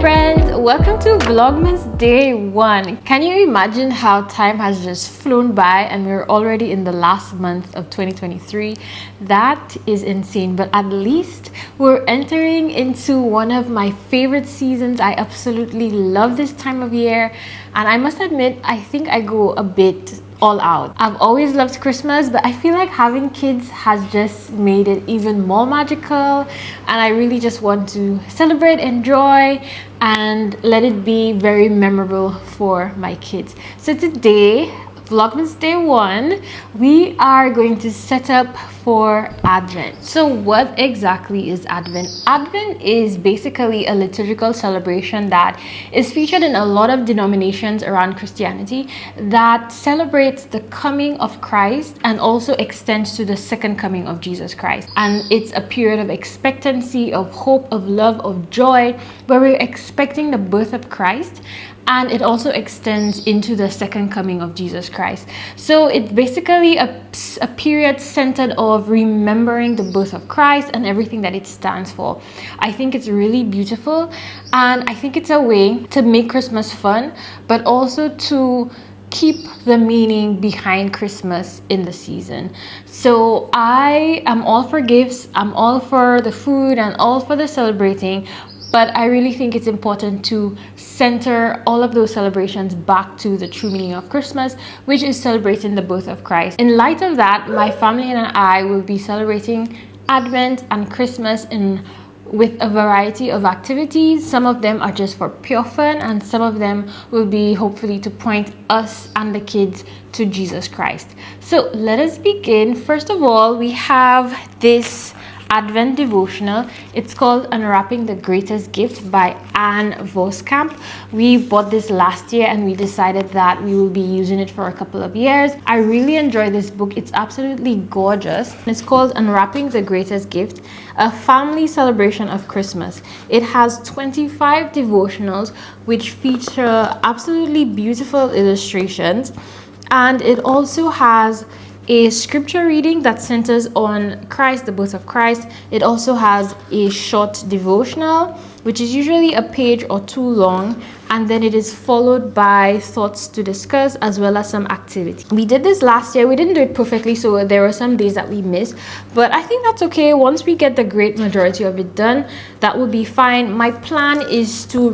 friends, welcome to Vlogmas Day 1. Can you imagine how time has just flown by and we're already in the last month of 2023? That is insane, but at least we're entering into one of my favorite seasons. I absolutely love this time of year, and I must admit, I think I go a bit all out. I've always loved Christmas, but I feel like having kids has just made it even more magical, and I really just want to celebrate, enjoy, and let it be very memorable for my kids. So today, Vlogmas Day 1, we are going to set up for Advent. So what exactly is Advent? Advent is basically a liturgical celebration that is featured in a lot of denominations around Christianity that celebrates the coming of Christ and also extends to the second coming of Jesus Christ. And it's a period of expectancy, of hope, of love, of joy, where we're expecting the birth of Christ. And it also extends into the second coming of Jesus Christ. So it's basically a period centered of remembering the birth of Christ and everything that it stands for. I think it's really beautiful, and I think it's a way to make Christmas fun, but also to keep the meaning behind Christmas in the season. So I am all for gifts, I'm all for the food, and all for the celebrating. But I really think it's important to center all of those celebrations back to the true meaning of Christmas, which is celebrating the birth of Christ. In light of that, my family and I will be celebrating Advent and Christmas with a variety of activities. Some of them are just for pure fun, and some of them will be hopefully to point us and the kids to Jesus Christ. So let us begin. First of all, we have this Advent devotional. It's called Unwrapping the Greatest Gift by Anne Voskamp. We bought this last year and we decided that we will be using it for a couple of years. I really enjoy this book. It's absolutely gorgeous. It's called Unwrapping the Greatest Gift, a family celebration of Christmas. It has 25 devotionals which feature absolutely beautiful illustrations, and it also has a scripture reading that centers on Christ, the birth of Christ. It also has a short devotional, which is usually a page or two long, and then it is followed by thoughts to discuss as well as some activity. We did this last year. We didn't do it perfectly, so there were some days that we missed, but I think that's okay. Once we get the great majority of it done, that will be fine. My plan is to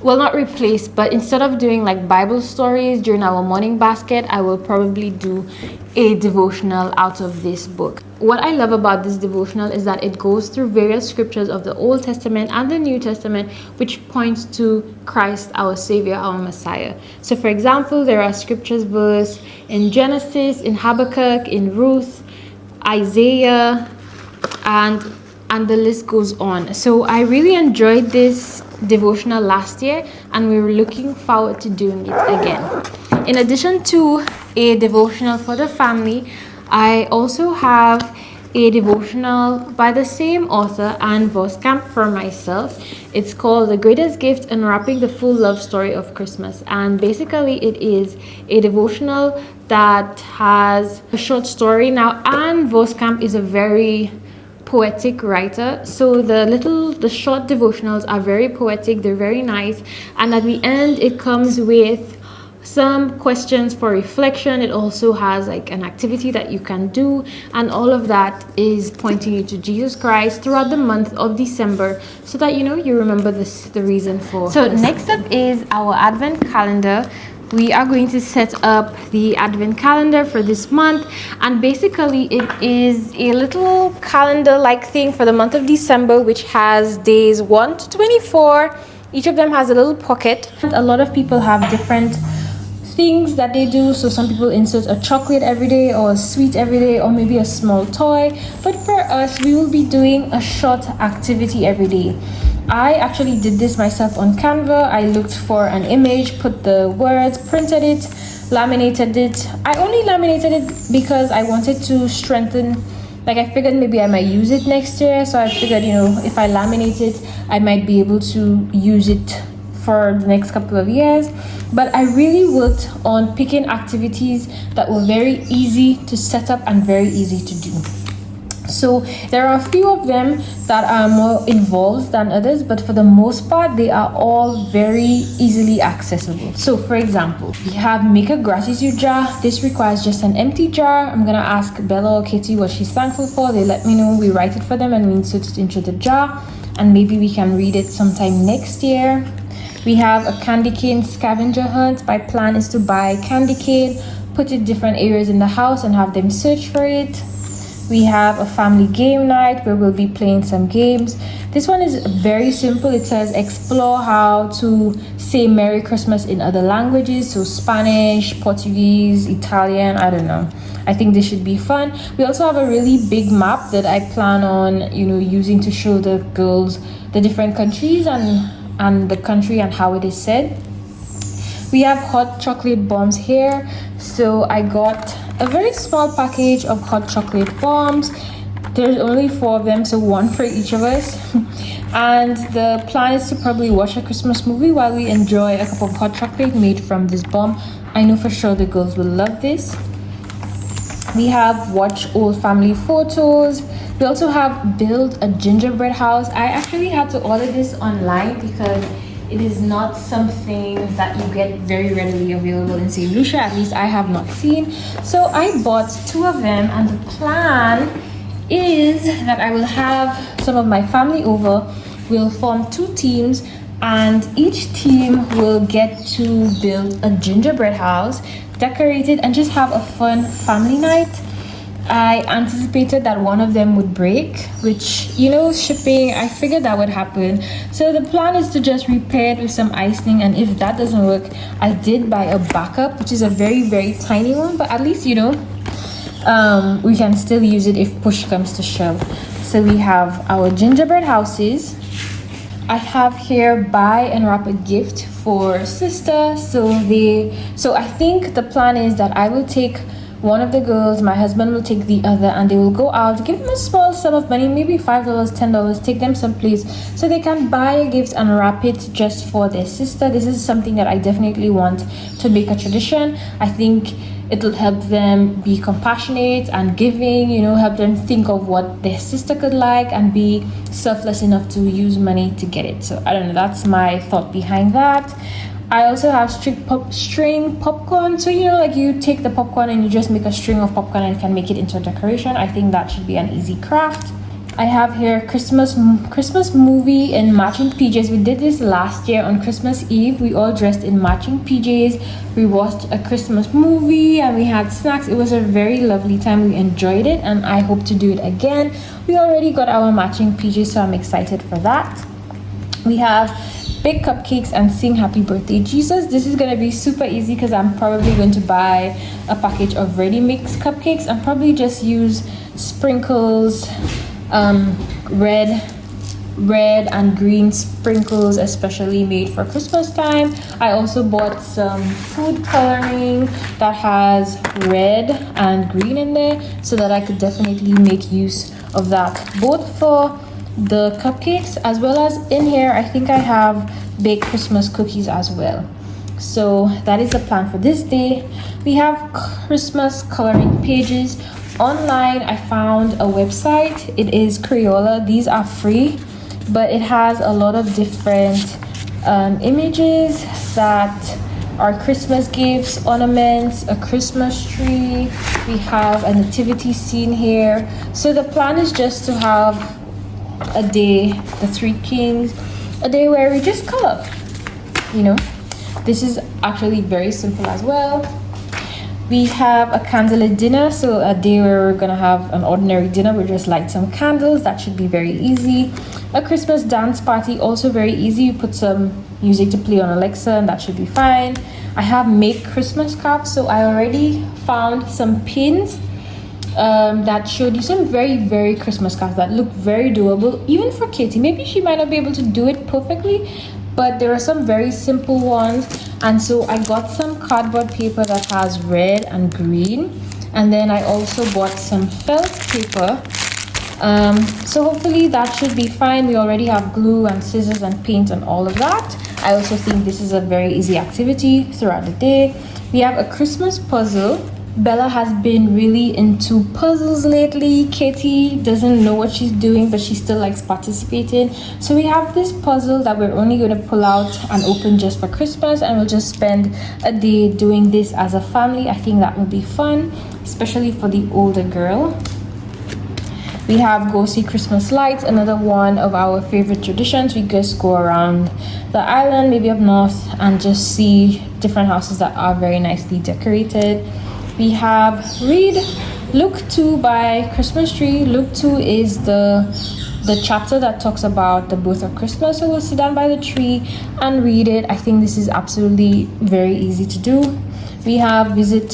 but instead of doing like Bible stories during our morning basket, I will probably do a devotional out of this book. What I love about this devotional is that it goes through various scriptures of the Old Testament and the New Testament, which points to Christ, our Savior, our Messiah. So for example, there are scriptures verse in Genesis, in Habakkuk, in Ruth, Isaiah, and the list goes on. So I really enjoyed this devotional last year, and we were looking forward to doing it again. In addition to a devotional for the family, I also have a devotional by the same author, Anne Voskamp, for myself. It's called The Greatest Gift: Unwrapping the Full Love Story of Christmas. And basically it is a devotional that has a short story. Now, Anne Voskamp is a very poetic writer, so the short devotionals are very poetic, they're very nice, and at the end it comes with some questions for reflection. It also has like an activity that you can do, and all of that is pointing you to Jesus Christ throughout the month of December, so that you remember the reason for. So next up is our Advent calendar. We are going to set up the Advent calendar for this month, and basically it is a little calendar like thing for the month of December, which has days 1 to 24. Each of them has a little pocket. A lot of people have different things that they do. So some people insert a chocolate every day, or a sweet every day, or maybe a small toy. But for us, we will be doing a short activity every day. I actually did this myself on Canva. I looked for an image, put the words, printed it, laminated it. I only laminated it because I wanted to strengthen, like I figured maybe I might use it next year. So I figured, if I laminate it, I might be able to use it for the next couple of years. But I really worked on picking activities that were very easy to set up and very easy to do. So there are a few of them that are more involved than others, but for the most part they are all very easily accessible. So for example, we have make a gratitude jar. This requires just an empty jar. I'm gonna ask Bella or Katie what she's thankful for. They let me know, we write it for them, and we insert it into the jar, and maybe we can read it sometime next year. We have a candy cane scavenger hunt. My plan is to buy candy cane, put it different areas in the house, and have them search for it. We have a family game night where we'll be playing some games. This one is very simple. It says explore how to say Merry Christmas in other languages, so Spanish, Portuguese, Italian, I don't know. I think this should be fun. We also have a really big map that I plan on, using to show the girls the different countries and the country and how it is said. We have hot chocolate bombs here. So I got a very small package of hot chocolate bombs. There's only 4 of them, so 1 for each of us. And the plan is to probably watch a Christmas movie while we enjoy a cup of hot chocolate made from this bomb. I know for sure the girls will love this. We have watch old family photos. We also have build a gingerbread house. I actually had to order this online because it is not something that you get very readily available in St. Lucia. At least I have not seen. So I bought 2 of them, and the plan is that I will have some of my family over. We'll form 2 teams, and each team will get to build a gingerbread house, decorate it, and just have a fun family night. I anticipated that one of them would break, which, shipping, I figured that would happen. So the plan is to just repair it with some icing, and if that doesn't work, I did buy a backup, which is a very, very tiny one, but at least, we can still use it if push comes to shove. So we have our gingerbread houses. I have here buy and wrap a gift for sister. So I think the plan is that I will take one of the girls, my husband will take the other, and they will go out, give them a small sum of money, maybe $5, $10, take them someplace so they can buy a gift and wrap it just for their sister. This is something that I definitely want to make a tradition. I think it'll help them be compassionate and giving, help them think of what their sister could like and be selfless enough to use money to get it. So I don't know, that's my thought behind that. I also have string popcorn. So you take the popcorn and you just make a string of popcorn and can make it into a decoration. I think that should be an easy craft. I have here Christmas movie in matching PJs. We did this last year on Christmas Eve. We all dressed in matching PJs. We watched a Christmas movie and we had snacks. It was a very lovely time. We enjoyed it, and I hope to do it again. We already got our matching PJs, so I'm excited for that. We have bake cupcakes and sing happy birthday Jesus. This is gonna be super easy because I'm probably going to buy a package of ready mix cupcakes and probably just use sprinkles, red and green sprinkles, especially made for Christmas time. I also bought some food coloring that has red and green in there so that I could definitely make use of that, both for the cupcakes as well as in here I think I have baked Christmas cookies as well. So that is the plan for this day. We have Christmas coloring pages. Online I found a website. It is Crayola. These are free, but it has a lot of different images that are Christmas gifts, ornaments, a Christmas tree. We have a nativity scene here. So the plan is just to have a day, the 3 Kings, a day where we just color. This is actually very simple as well. We have a candlelit dinner, so a day where we're gonna have an ordinary dinner. We just light some candles. That should be very easy. A Christmas dance party, also very easy. You put some music to play on Alexa and that should be fine. I have make Christmas cards, so I already found some pins that showed you some very, very Christmas cards that look very doable, even for Katie. Maybe she might not be able to do it perfectly, but there are some very simple ones. And so I got some cardboard paper that has red and green, and then I also bought some felt paper. So hopefully that should be fine. We already have glue and scissors and paint and all of that. I also think this is a very easy activity throughout the day. We have a Christmas puzzle. Bella has been really into puzzles lately. Katie doesn't know what she's doing, but she still likes participating. So we have this puzzle that we're only going to pull out and open just for Christmas, and we'll just spend a day doing this as a family. I think that will be fun, especially for the older girl. We have Go See Christmas Lights, another one of our favorite traditions. We just go around the island, maybe up north, and just see different houses that are very nicely decorated. We have Read Luke 2 by Christmas Tree. Luke 2 is the chapter that talks about the birth of Christmas. So we'll sit down by the tree and read it. I think this is absolutely very easy to do. We have Visit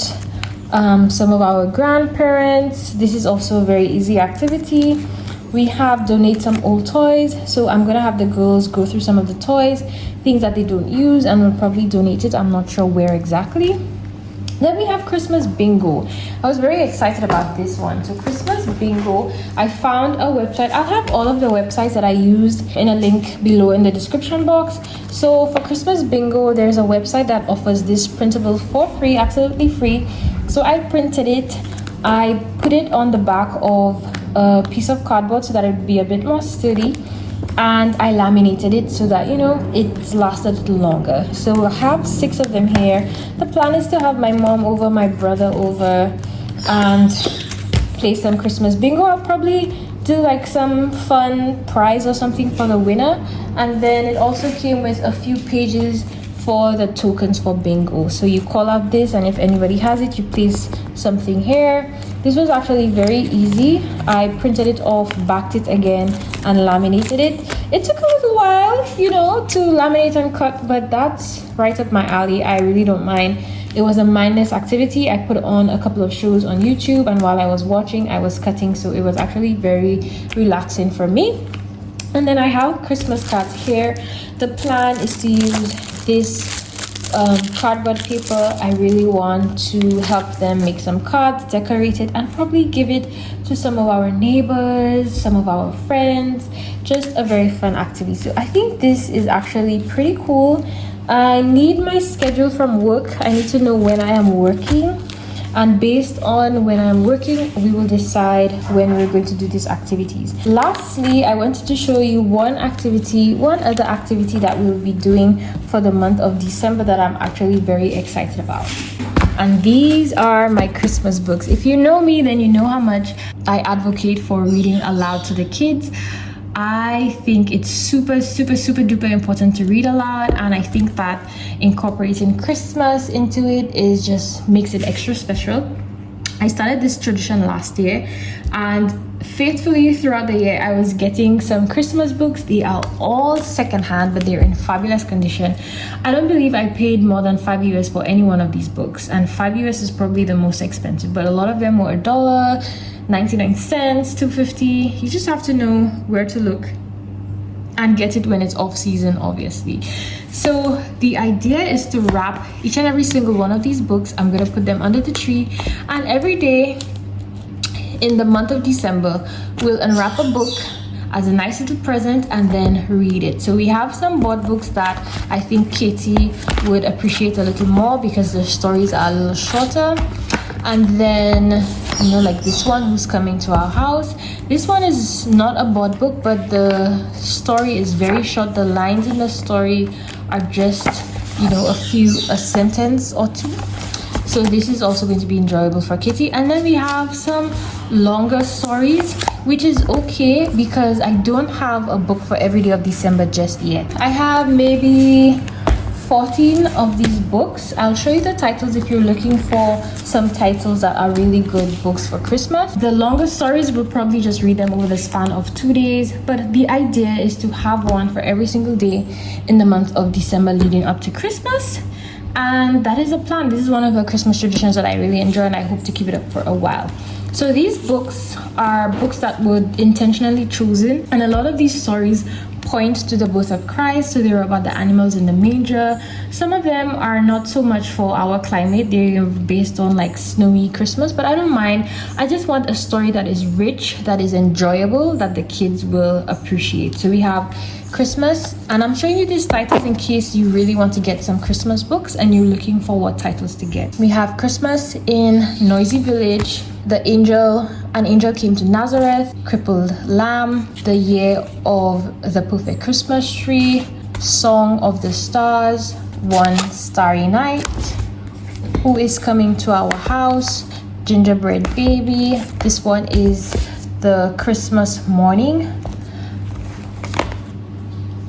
some of our grandparents. This is also a very easy activity. We have Donate Some Old Toys. So I'm gonna have the girls go through some of the toys, things that they don't use, and we'll probably donate it. I'm not sure where exactly. Then we have Christmas Bingo. I was very excited about this one. So Christmas Bingo, I found a website. I'll have all of the websites that I used in a link below in the description box. So for Christmas Bingo, there's a website that offers this printable for free, absolutely free. So I printed it. I put it on the back of a piece of cardboard so that it would be a bit more sturdy. And I laminated it so that, you know, it lasts a little longer. So I have 6 of them here. The plan is to have my mom over, my brother over, and play some Christmas bingo. I'll probably do like some fun prize or something for the winner. And then it also came with a few pages for the tokens for bingo. So you call out this, and if anybody has it, you place something here. This was actually very easy. I printed it off, backed it again, and laminated it. It took a little while, you know, to laminate and cut, but that's right up my alley. I really don't mind. It was a mindless activity. I put on a couple of shows on YouTube, and while I was watching, I was cutting, so it was actually very relaxing for me. And then I have Christmas cards here. The plan is to use this cardboard paper. I really want to help them make some cards, decorate it, and probably give it to some of our neighbors, some of our friends. Just a very fun activity. So I think this is actually pretty cool. I need my schedule from work. I need to know when I am working, and based on when I'm working, we will decide when we're going to do these activities. Lastly, I wanted to show you one other activity that we'll be doing for the month of December that I'm actually very excited about. And these are my Christmas books. If you know me, then you know how much I advocate for reading aloud to the kids. I think it's super duper important to read aloud, and I think that incorporating Christmas into it is just makes it extra special. I started this tradition last year, and faithfully throughout the year I was getting some Christmas books. They are all secondhand, but they're in fabulous condition. I don't believe I paid more than $5 for any one of these books, and $5 is probably the most expensive, but a lot of them were $1, 99 cents, $2.50. You just have to know where to look and get it when it's off season, obviously. So the idea is to wrap each and every single one of these books. I'm gonna put them under the tree, and every day in the month of December we'll unwrap a book as a nice little present and then read it. So we have some board books that I think Katie would appreciate a little more because the stories are a little shorter. And then, you know, like this one, Who's Coming to Our House. This one is not a board book, but the story is very short. The lines in the story are just, you know, a sentence or two. So this is also going to be enjoyable for Kitty. And then we have some longer stories, which is okay because I don't have a book for every day of December just yet. I have maybe 14 of these books. I'll show you the titles if you're looking for some titles that are really good books for Christmas. The longer stories, we'll probably just read them over the span of 2 days, but the idea is to have one for every single day in the month of December leading up to Christmas. And that is the plan. This is one of the Christmas traditions that I really enjoy, and I hope to keep it up for a while. So these books are books that were intentionally chosen, and a lot of these stories point to the birth of Christ. So they're about the animals in the manger. Some of them are not so much for our climate, they're based on like snowy Christmas, but I don't mind. I just want a story that is rich, that is enjoyable, that the kids will appreciate. So we have Christmas, and I'm showing you these titles in case you really want to get some Christmas books and you're looking for what titles to get. We have Christmas in Noisy Village, An Angel Came to Nazareth, Crippled Lamb, The Year of the Perfect Christmas Tree, Song of the Stars, One Starry Night, Who is Coming to Our House, Gingerbread Baby. This one is The Christmas Morning,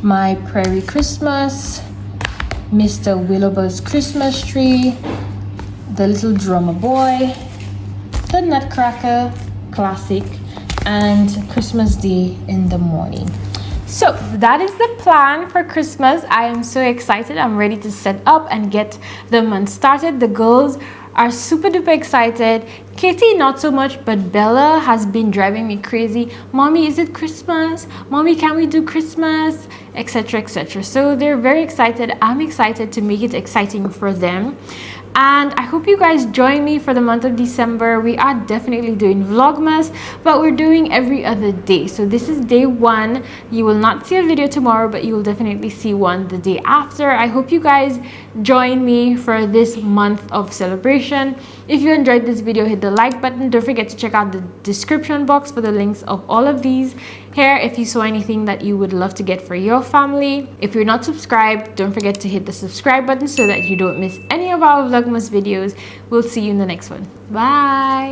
My Prairie Christmas, Mr. Willowbir's Christmas Tree, The Little Drummer Boy, The Nutcracker Classic, and Christmas Day in the Morning. So that is the plan for Christmas. I am so excited. I'm ready to set up and get the month started. The girls are super duper excited. Katie not so much, but Bella has been driving me crazy. Mommy, is it Christmas? Mommy, can we do Christmas? Etc, etc. So they're very excited. I'm excited to make it exciting for them. And I hope you guys join me for the month of December. We are definitely doing Vlogmas, but we're doing every other day. So this is day 1. You will not see a video tomorrow, but you will definitely see one the day after. I hope you guys join me for this month of celebration. If you enjoyed this video, hit the like button. Don't forget to check out the description box for the links of all of these here if you saw anything that you would love to get for your family. If you're not subscribed, don't forget to hit the subscribe button so that you don't miss any of our Vlogmas videos. We'll see you in the next one. Bye.